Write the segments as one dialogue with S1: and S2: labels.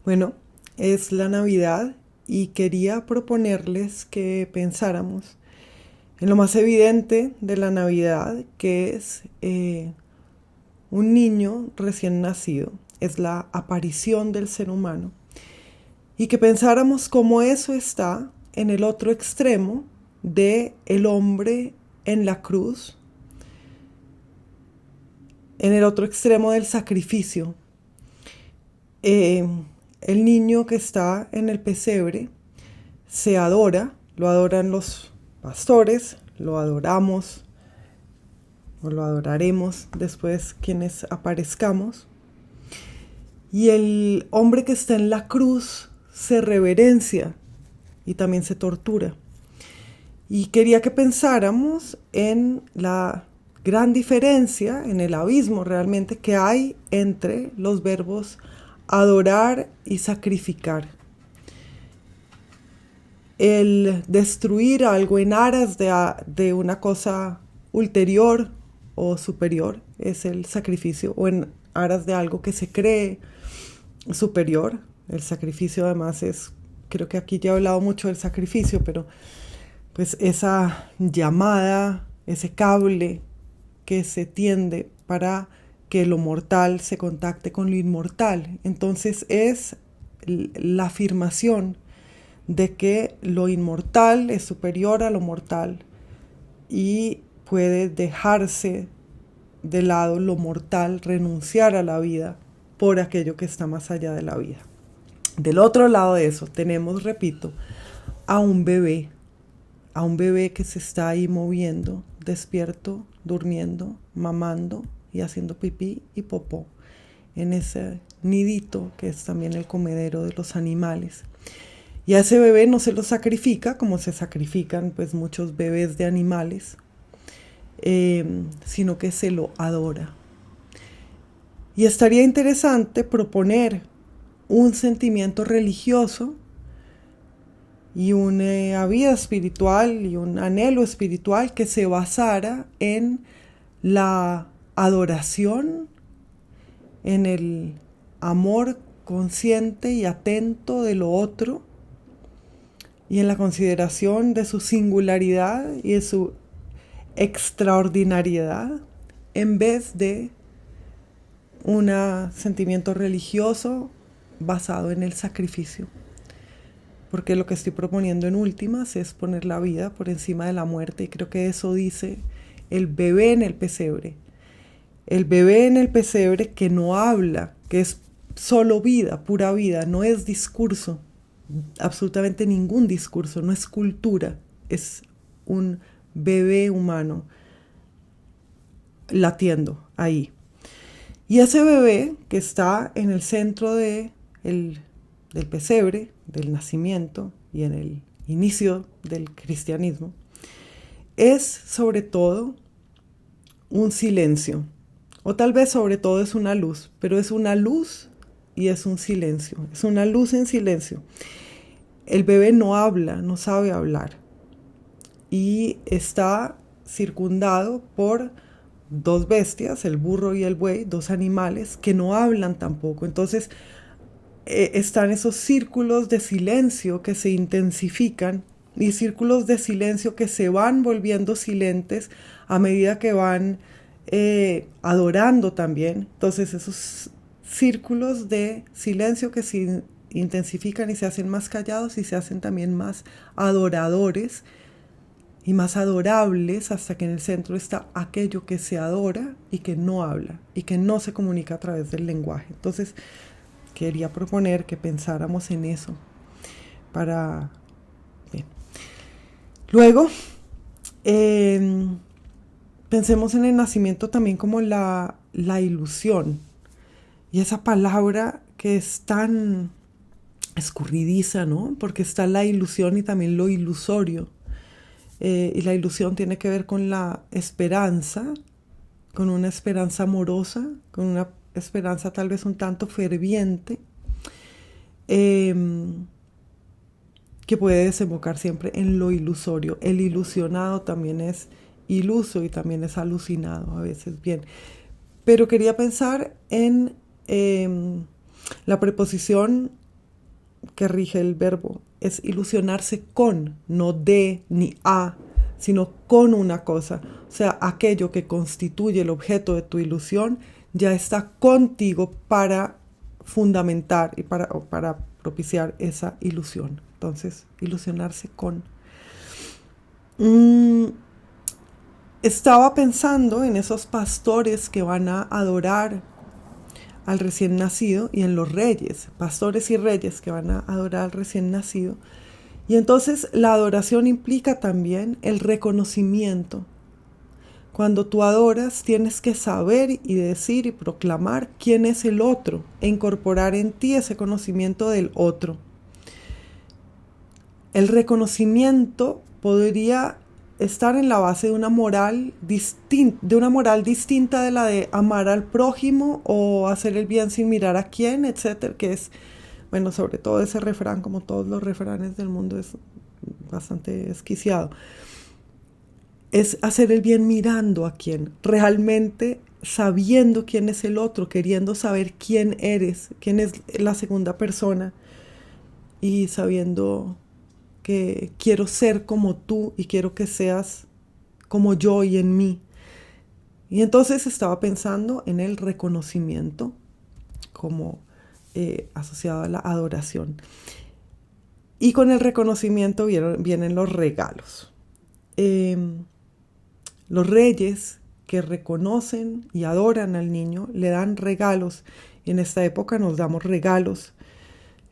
S1: Bueno, es la Navidad y quería proponerles que pensáramos en lo más evidente de la Navidad, que es un niño recién nacido, es la aparición del ser humano, y que pensáramos cómo eso está en el otro extremo de el hombre en la cruz, en el otro extremo del sacrificio. Eh, el niño que está en el pesebre se adora, lo adoran los pastores, lo adoramos o lo adoraremos después quienes aparezcamos. Y el hombre que está en la cruz se reverencia y también se tortura. Y quería que pensáramos en la gran diferencia, en el abismo realmente que hay entre los verbos adorar y sacrificar. El destruir algo en aras de una cosa ulterior o superior es el sacrificio, o en aras de algo que se cree superior. El sacrificio además es, creo que aquí ya he hablado mucho del sacrificio, pero pues esa llamada, ese cable que se tiende para que lo mortal se contacte con lo inmortal. Entonces es la afirmación de que lo inmortal es superior a lo mortal y puede dejarse de lado lo mortal, renunciar a la vida por aquello que está más allá de la vida. Del otro lado de eso tenemos, repito, a un bebé que se está ahí moviendo, despierto, durmiendo, mamando y haciendo pipí y popó en ese nidito que es también el comedero de los animales. Y a ese bebé no se lo sacrifica como se sacrifican pues muchos bebés de animales, sino que se lo adora. Y estaría interesante proponer un sentimiento religioso y una vida espiritual y un anhelo espiritual que se basara en la adoración, en el amor consciente y atento de lo otro y en la consideración de su singularidad y de su extraordinariedad, en vez de un sentimiento religioso basado en el sacrificio. Porque lo que estoy proponiendo en últimas es poner la vida por encima de la muerte, y creo que eso dice el bebé en el pesebre. El bebé en el pesebre que no habla, que es solo vida, pura vida, no es discurso, absolutamente ningún discurso, no es cultura, es un bebé humano latiendo ahí. Y ese bebé que está en el centro del pesebre, del nacimiento y en el inicio del cristianismo, es sobre todo un silencio, o tal vez sobre todo es una luz, pero es una luz y es un silencio, es una luz en silencio. El bebé no habla, no sabe hablar y está circundado por dos bestias, el burro y el buey, dos animales que no hablan tampoco. Entonces están esos círculos de silencio que se intensifican y círculos de silencio que se van volviendo silentes a medida que van adorando también. Entonces esos círculos de silencio que se intensifican y se hacen más callados y se hacen también más adoradores y más adorables, hasta que en el centro está aquello que se adora y que no habla y que no se comunica a través del lenguaje. Entonces quería proponer que pensáramos en eso para... Bien. Luego, pensemos en el nacimiento también como la ilusión. Y esa palabra que es tan escurridiza, ¿no? Porque está la ilusión y también lo ilusorio. Y la ilusión tiene que ver con la esperanza, con una esperanza amorosa, con una esperanza tal vez un tanto ferviente, que puede desembocar siempre en lo ilusorio. El ilusionado también es iluso y también es alucinado a veces. Bien, pero quería pensar en la preposición que rige el verbo es ilusionarse con, no de ni a, sino con una cosa. O sea, aquello que constituye el objeto de tu ilusión ya está contigo para fundamentar y para propiciar esa ilusión. Entonces, ilusionarse con. Estaba pensando en esos pastores que van a adorar al recién nacido y en los reyes, pastores y reyes que van a adorar al recién nacido. Y entonces la adoración implica también el reconocimiento. Cuando tú adoras tienes que saber y decir y proclamar quién es el otro e incorporar en ti ese conocimiento del otro. El reconocimiento podría estar en la base de una moral distinta de la de amar al prójimo o hacer el bien sin mirar a quién, etcétera, que es, bueno, sobre todo ese refrán, como todos los refranes del mundo, es bastante desquiciado. Es hacer el bien mirando a quién, realmente sabiendo quién es el otro, queriendo saber quién eres, quién es la segunda persona y sabiendo que quiero ser como tú y quiero que seas como yo y en mí. Y entonces estaba pensando en el reconocimiento como asociado a la adoración. Y con el reconocimiento vienen los regalos. Los reyes que reconocen y adoran al niño le dan regalos. Y en esta época nos damos regalos.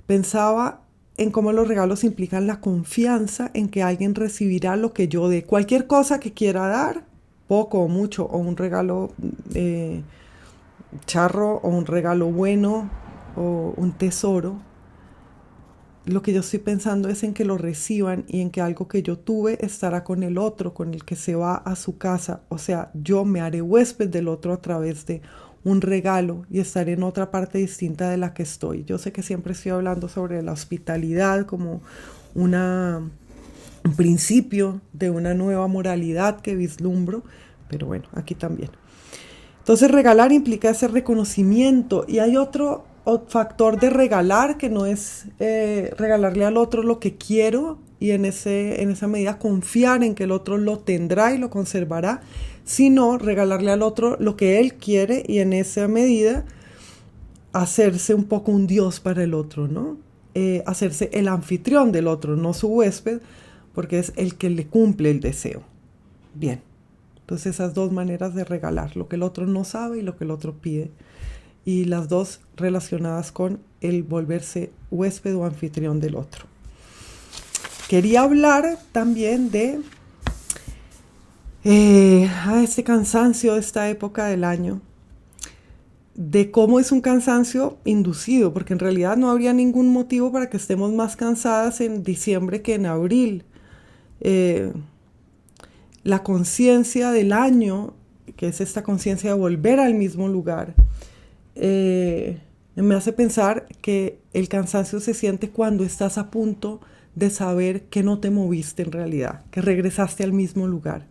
S1: Pensaba en cómo los regalos implican la confianza en que alguien recibirá lo que yo dé. Cualquier cosa que quiera dar, poco o mucho, o un regalo charro, o un regalo bueno, o un tesoro, lo que yo estoy pensando es en que lo reciban y en que algo que yo tuve estará con el otro, con el que se va a su casa. O sea, yo me haré huésped del otro a través de un regalo y estar en otra parte distinta de la que estoy. Yo sé que siempre estoy hablando sobre la hospitalidad como un principio de una nueva moralidad que vislumbro, pero bueno, aquí también. Entonces regalar implica ese reconocimiento y hay otro factor de regalar que no es regalarle al otro lo que quiero y en esa medida confiar en que el otro lo tendrá y lo conservará, sino regalarle al otro lo que él quiere y en esa medida hacerse un poco un dios para el otro, ¿no? Hacerse el anfitrión del otro, no su huésped, porque es el que le cumple el deseo. Bien, entonces esas dos maneras de regalar, lo que el otro no sabe y lo que el otro pide, y las dos relacionadas con el volverse huésped o anfitrión del otro. Quería hablar también de este cansancio de esta época del año, de cómo es un cansancio inducido, porque en realidad no habría ningún motivo para que estemos más cansadas en diciembre que en abril. La conciencia del año, que es esta conciencia de volver al mismo lugar, me hace pensar que el cansancio se siente cuando estás a punto de saber que no te moviste en realidad, que regresaste al mismo lugar.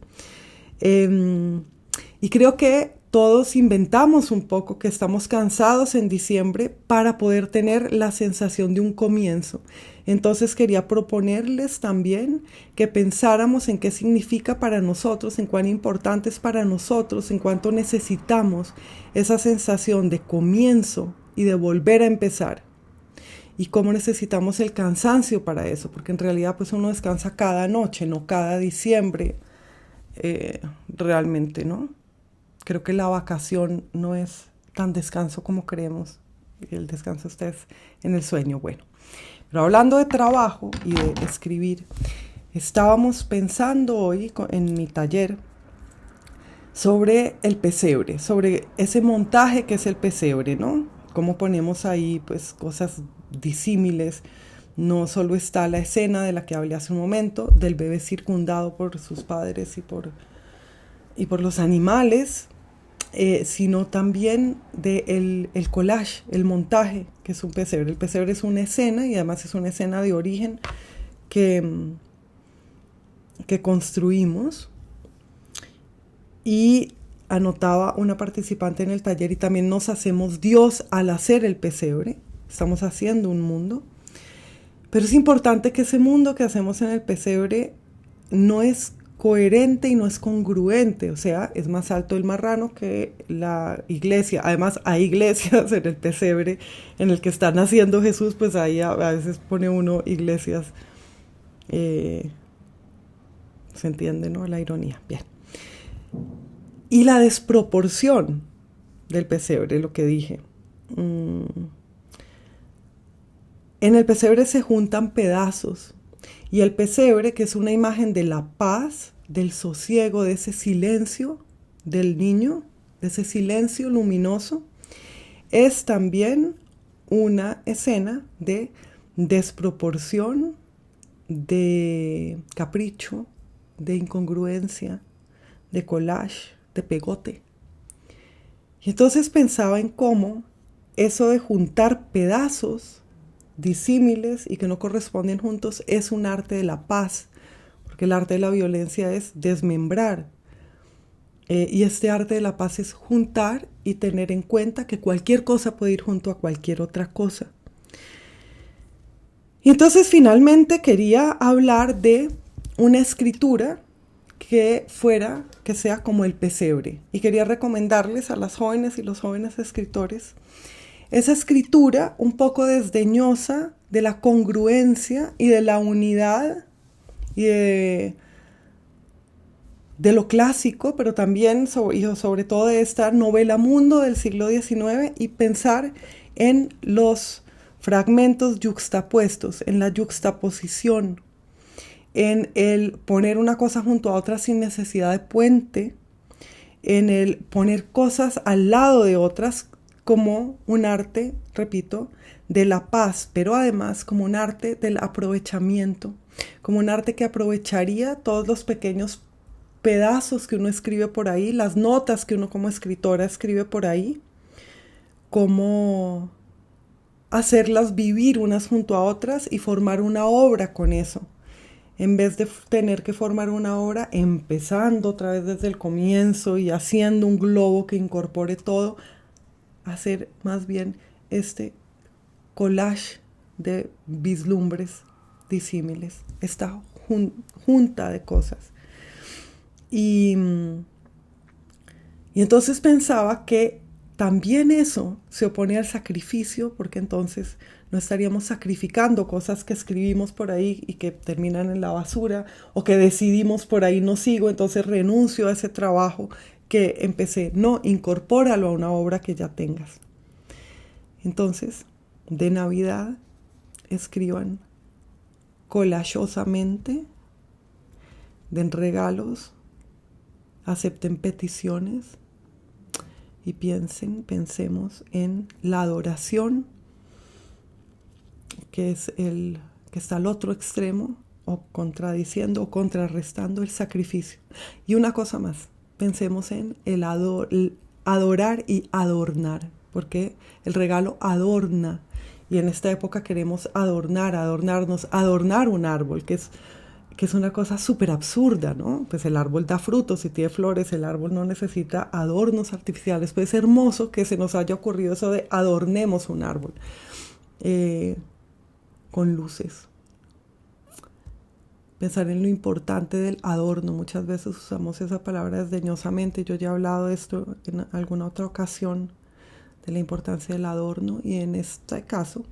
S1: Y creo que todos inventamos un poco que estamos cansados en diciembre para poder tener la sensación de un comienzo. Entonces quería proponerles también que pensáramos en qué significa para nosotros, en cuán importante es para nosotros, en cuánto necesitamos esa sensación de comienzo y de volver a empezar. Y cómo necesitamos el cansancio para eso, porque en realidad pues uno descansa cada noche, no cada diciembre, realmente, ¿no? Creo que la vacación no es tan descanso como creemos. El descanso está en el sueño, bueno. Pero hablando de trabajo y de escribir, estábamos pensando hoy en mi taller sobre el pesebre, sobre ese montaje que es el pesebre, ¿no? Cómo ponemos ahí pues cosas disímiles. No solo está la escena de la que hablé hace un momento, del bebé circundado por sus padres y por los animales, sino también del collage, el montaje, que es un pesebre. El pesebre es una escena y además es una escena de origen que construimos. Y anotaba una participante en el taller, y también nos hacemos Dios al hacer el pesebre. Estamos haciendo un mundo. Pero es importante que ese mundo que hacemos en el pesebre no es coherente y no es congruente, o sea, es más alto el marrano que la iglesia. Además, hay iglesias en el pesebre en el que está naciendo Jesús, pues ahí a veces pone uno iglesias, se entiende, ¿no? La ironía. Bien. Y la desproporción del pesebre, lo que dije. En el pesebre se juntan pedazos. Y el pesebre, que es una imagen de la paz, del sosiego, de ese silencio del niño, de ese silencio luminoso, es también una escena de desproporción, de capricho, de incongruencia, de collage, de pegote. Y entonces pensaba en cómo eso de juntar pedazos disímiles y que no corresponden juntos es un arte de la paz, porque el arte de la violencia es desmembrar. Y este arte de la paz es juntar y tener en cuenta que cualquier cosa puede ir junto a cualquier otra cosa. Y entonces finalmente quería hablar de una escritura que sea como el pesebre. Y quería recomendarles a las jóvenes y los jóvenes escritores esa escritura un poco desdeñosa de la congruencia y de la unidad y de lo clásico, pero también sobre todo de esta novela mundo del siglo XIX, y pensar en los fragmentos yuxtapuestos, en la yuxtaposición, en el poner una cosa junto a otra sin necesidad de puente, en el poner cosas al lado de otras como un arte, repito, de la paz, pero además como un arte del aprovechamiento, como un arte que aprovecharía todos los pequeños pedazos que uno escribe por ahí, las notas que uno como escritora escribe por ahí, como hacerlas vivir unas junto a otras y formar una obra con eso. En vez de tener que formar una obra empezando otra vez desde el comienzo y haciendo un globo que incorpore todo, hacer más bien este collage de vislumbres disímiles, esta junta de cosas. Y entonces pensaba que también eso se opone al sacrificio, porque entonces no estaríamos sacrificando cosas que escribimos por ahí y que terminan en la basura, o que decidimos por ahí no sigo, entonces renuncio a ese trabajo que empecé. No, incorpóralo a una obra que ya tengas. Entonces, de Navidad, escriban collagosamente, den regalos, acepten peticiones y pensemos en la adoración, que es que está al otro extremo, o contradiciendo o contrarrestando el sacrificio. Y una cosa más, pensemos en el adorar y adornar, porque el regalo adorna, y en esta época queremos adornarnos, adornar un árbol, que es una cosa súper absurda, ¿no? Pues el árbol da frutos y tiene flores, el árbol no necesita adornos artificiales. Pues es hermoso que se nos haya ocurrido eso de adornemos un árbol con luces. Pensar en lo importante del adorno. Muchas veces usamos esa palabra desdeñosamente. Yo ya he hablado de esto en alguna otra ocasión, de la importancia del adorno, y en este caso,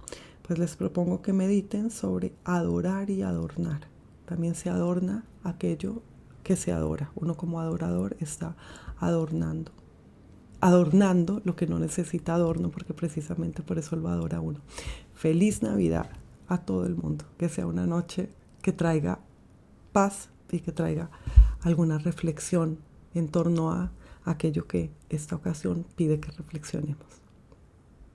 S1: pues les propongo que mediten sobre adorar y adornar. También se adorna aquello que se adora. Uno como adorador está adornando lo que no necesita adorno, porque precisamente por eso lo adora uno. Feliz Navidad a todo el mundo. Que sea una noche que traiga paz y que traiga alguna reflexión en torno a aquello que esta ocasión pide que reflexionemos.